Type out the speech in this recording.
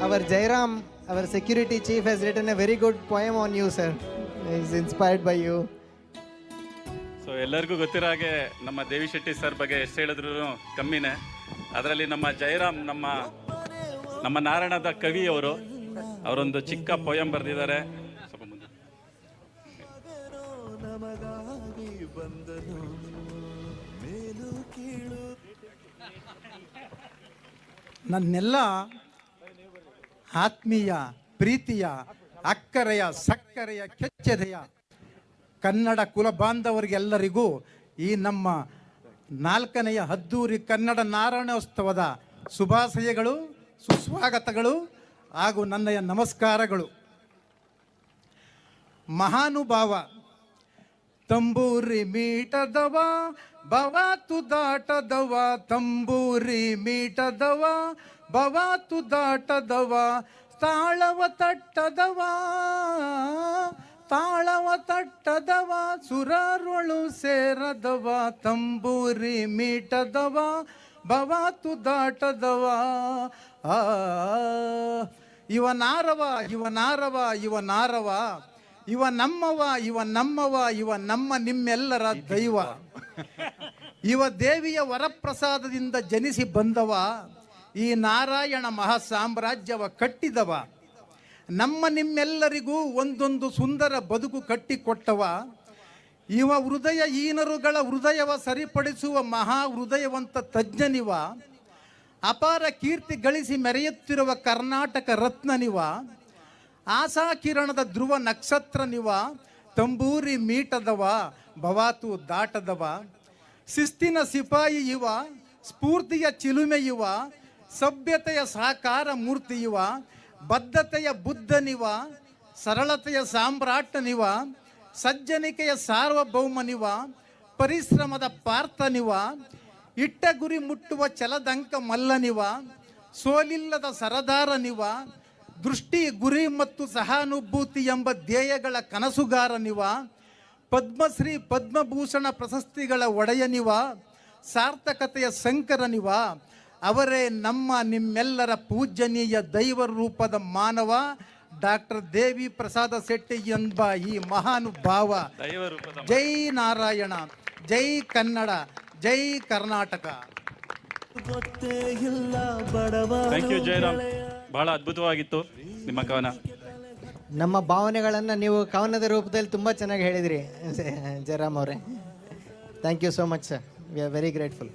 our Jairam, our security chief, has written a very good poem on you, sir. He's inspired by you. So ಎಲ್ಲರಿಗೂ ಗೊತ್ತಿರೋ ಹಾಗೆ ನಮ್ಮ ದೇವಿ Shetty sir ಬಗ್ಗೆ ಎಷ್ಟು ಹೇಳಿದ್ರು ಕಮ್ಮಿನೇ. ಅದರಲ್ಲಿ ನಮ್ಮ ಜಯರಾಮ್ ನಮ್ಮ ನಾರಾಯಣದ ಕವಿ ಅವರೊಂದು ಚಿಕ್ಕ ಪೊಯಂ ಬರೆದಿದ್ದಾರೆ. ಸ್ವಲ್ಪ ಮುಂದೆ. ನನ್ನೆಲ್ಲ ಆತ್ಮೀಯ ಪ್ರೀತಿಯ ಅಕ್ಕರೆಯ ಸಕ್ಕರೆಯ ಕೆಚ್ಚೆದೆಯ ಕನ್ನಡ ಕುಲ ಬಾಂಧವರಿಗೆಲ್ಲರಿಗೂ ಈ ನಮ್ಮ 4ನೆಯ ಅದ್ದೂರಿ ಕನ್ನಡ ನಾರಾಯಣೋತ್ಸವದ ಶುಭಾಶಯಗಳು, ಸುಸ್ವಾಗತಗಳು ಹಾಗೂ ನನ್ನಯ ನಮಸ್ಕಾರಗಳು. ಮಹಾನುಭಾವ ತಂಬೂರಿ ಮೀಟದವ ಬವಾತು ದಾಟದವ, ತಂಬೂರಿ ಮೀಟದವ ಬವಾತು ದಾಟದವ, ತಾಳವ ತಟ್ಟದವ ತಾಳವ ತಟ್ಟದವ, ಸುರರೊಳು ಸೇರದವ, ತಂಬೂರಿ ಮೀಟದವ ಬವಾತು ದಾಟದವ. ಇವನಾರವ ಇವನಾರವ ಇವನಾರವ, ಇವ ನಮ್ಮವ ಇವ ನಮ್ಮವ, ಇವ ನಮ್ಮ ನಿಮ್ಮೆಲ್ಲರ ದೈವ. ಇವ ದೇವಿಯ ವರಪ್ರಸಾದದಿಂದ ಜನಿಸಿ ಬಂದವ, ಈ ನಾರಾಯಣ ಮಹಾಸಾಮ್ರಾಜ್ಯವ ಕಟ್ಟಿದವ. ನಮ್ಮ ನಿಮ್ಮೆಲ್ಲರಿಗೂ ಒಂದೊಂದು ಸುಂದರ ಬದುಕು ಕಟ್ಟಿಕೊಟ್ಟವ. ಇವ ಹೃದಯ ಹೀನರುಗಳ ಹೃದಯವ ಸರಿಪಡಿಸುವ ಮಹಾ ಹೃದಯವಂತ ತಜ್ಞನಿವ. ಅಪಾರ ಕೀರ್ತಿ ಗಳಿಸಿ ಮೆರೆಯುತ್ತಿರುವ ಕರ್ನಾಟಕ ರತ್ನನಿವ. ಆಶಾಕಿರಣದ ಧ್ರುವ ನಕ್ಷತ್ರನಿವ, ತಂಬೂರಿ ಮೀಟದವ ಬವಾತು ದಾಟದವ. ಶಿಸ್ತಿನ ಸಿಪಾಯಿ ಇವ, ಸ್ಫೂರ್ತಿಯ ಚಿಲುಮೆಯುವ, ಸಭ್ಯತೆಯ ಸಾಕಾರ ಮೂರ್ತಿಯುವ, ಬದ್ಧತೆಯ ಬುದ್ಧನಿವ, ಸರಳತೆಯ ಸಾಮ್ರಾಟನಿವ, ಸಜ್ಜನಿಕೆಯ ಸಾರ್ವಭೌಮನಿವ, ಪರಿಶ್ರಮದ ಪಾರ್ಥನಿವ, ಇಟ್ಟ ಗುರಿ ಮುಟ್ಟುವ ಛಲದಂಕ ಮಲ್ಲನಿವ, ಸೋಲಿಲ್ಲದ ಸರದಾರನಿವ, ದೃಷ್ಟಿ ಗುರಿ ಮತ್ತು ಸಹಾನುಭೂತಿ ಎಂಬ ಧ್ಯೇಯಗಳ ಕನಸುಗಾರನಿವ, ಪದ್ಮಶ್ರೀ ಪದ್ಮಭೂಷಣ ಪ್ರಶಸ್ತಿಗಳ ಒಡೆಯನಿವ, ಸಾರ್ಥಕತೆಯ ಶಂಕರನಿವ. ಅವರೇ ನಮ್ಮ ನಿಮ್ಮೆಲ್ಲರ ಪೂಜನೀಯ ದೈವ ರೂಪದ ಮಾನವ ಡಾಕ್ಟರ್ ದೇವಿ ಪ್ರಸಾದ ಶೆಟ್ಟಿ ಎಂಬ ಈ ಮಹಾನುಭಾವ. ಜೈ ನಾರಾಯಣ, ಜೈ ಕನ್ನಡ, ಜೈ ಕರ್ನಾಟಕ. ಥ್ಯಾಂಕ್ ಯು ಜಯರಾಮ್, ಬಹಳ ಅದ್ಭುತವಾಗಿತ್ತು ನಿಮ್ಮ ಕವನ. ನಮ್ಮ ಭಾವನೆಗಳನ್ನು ನೀವು ಕವನದ ರೂಪದಲ್ಲಿ ತುಂಬ ಚೆನ್ನಾಗಿ ಹೇಳಿದಿರಿ ಜಯರಾಮ್ ಅವರೇ. Thank you so much sir, we are very grateful.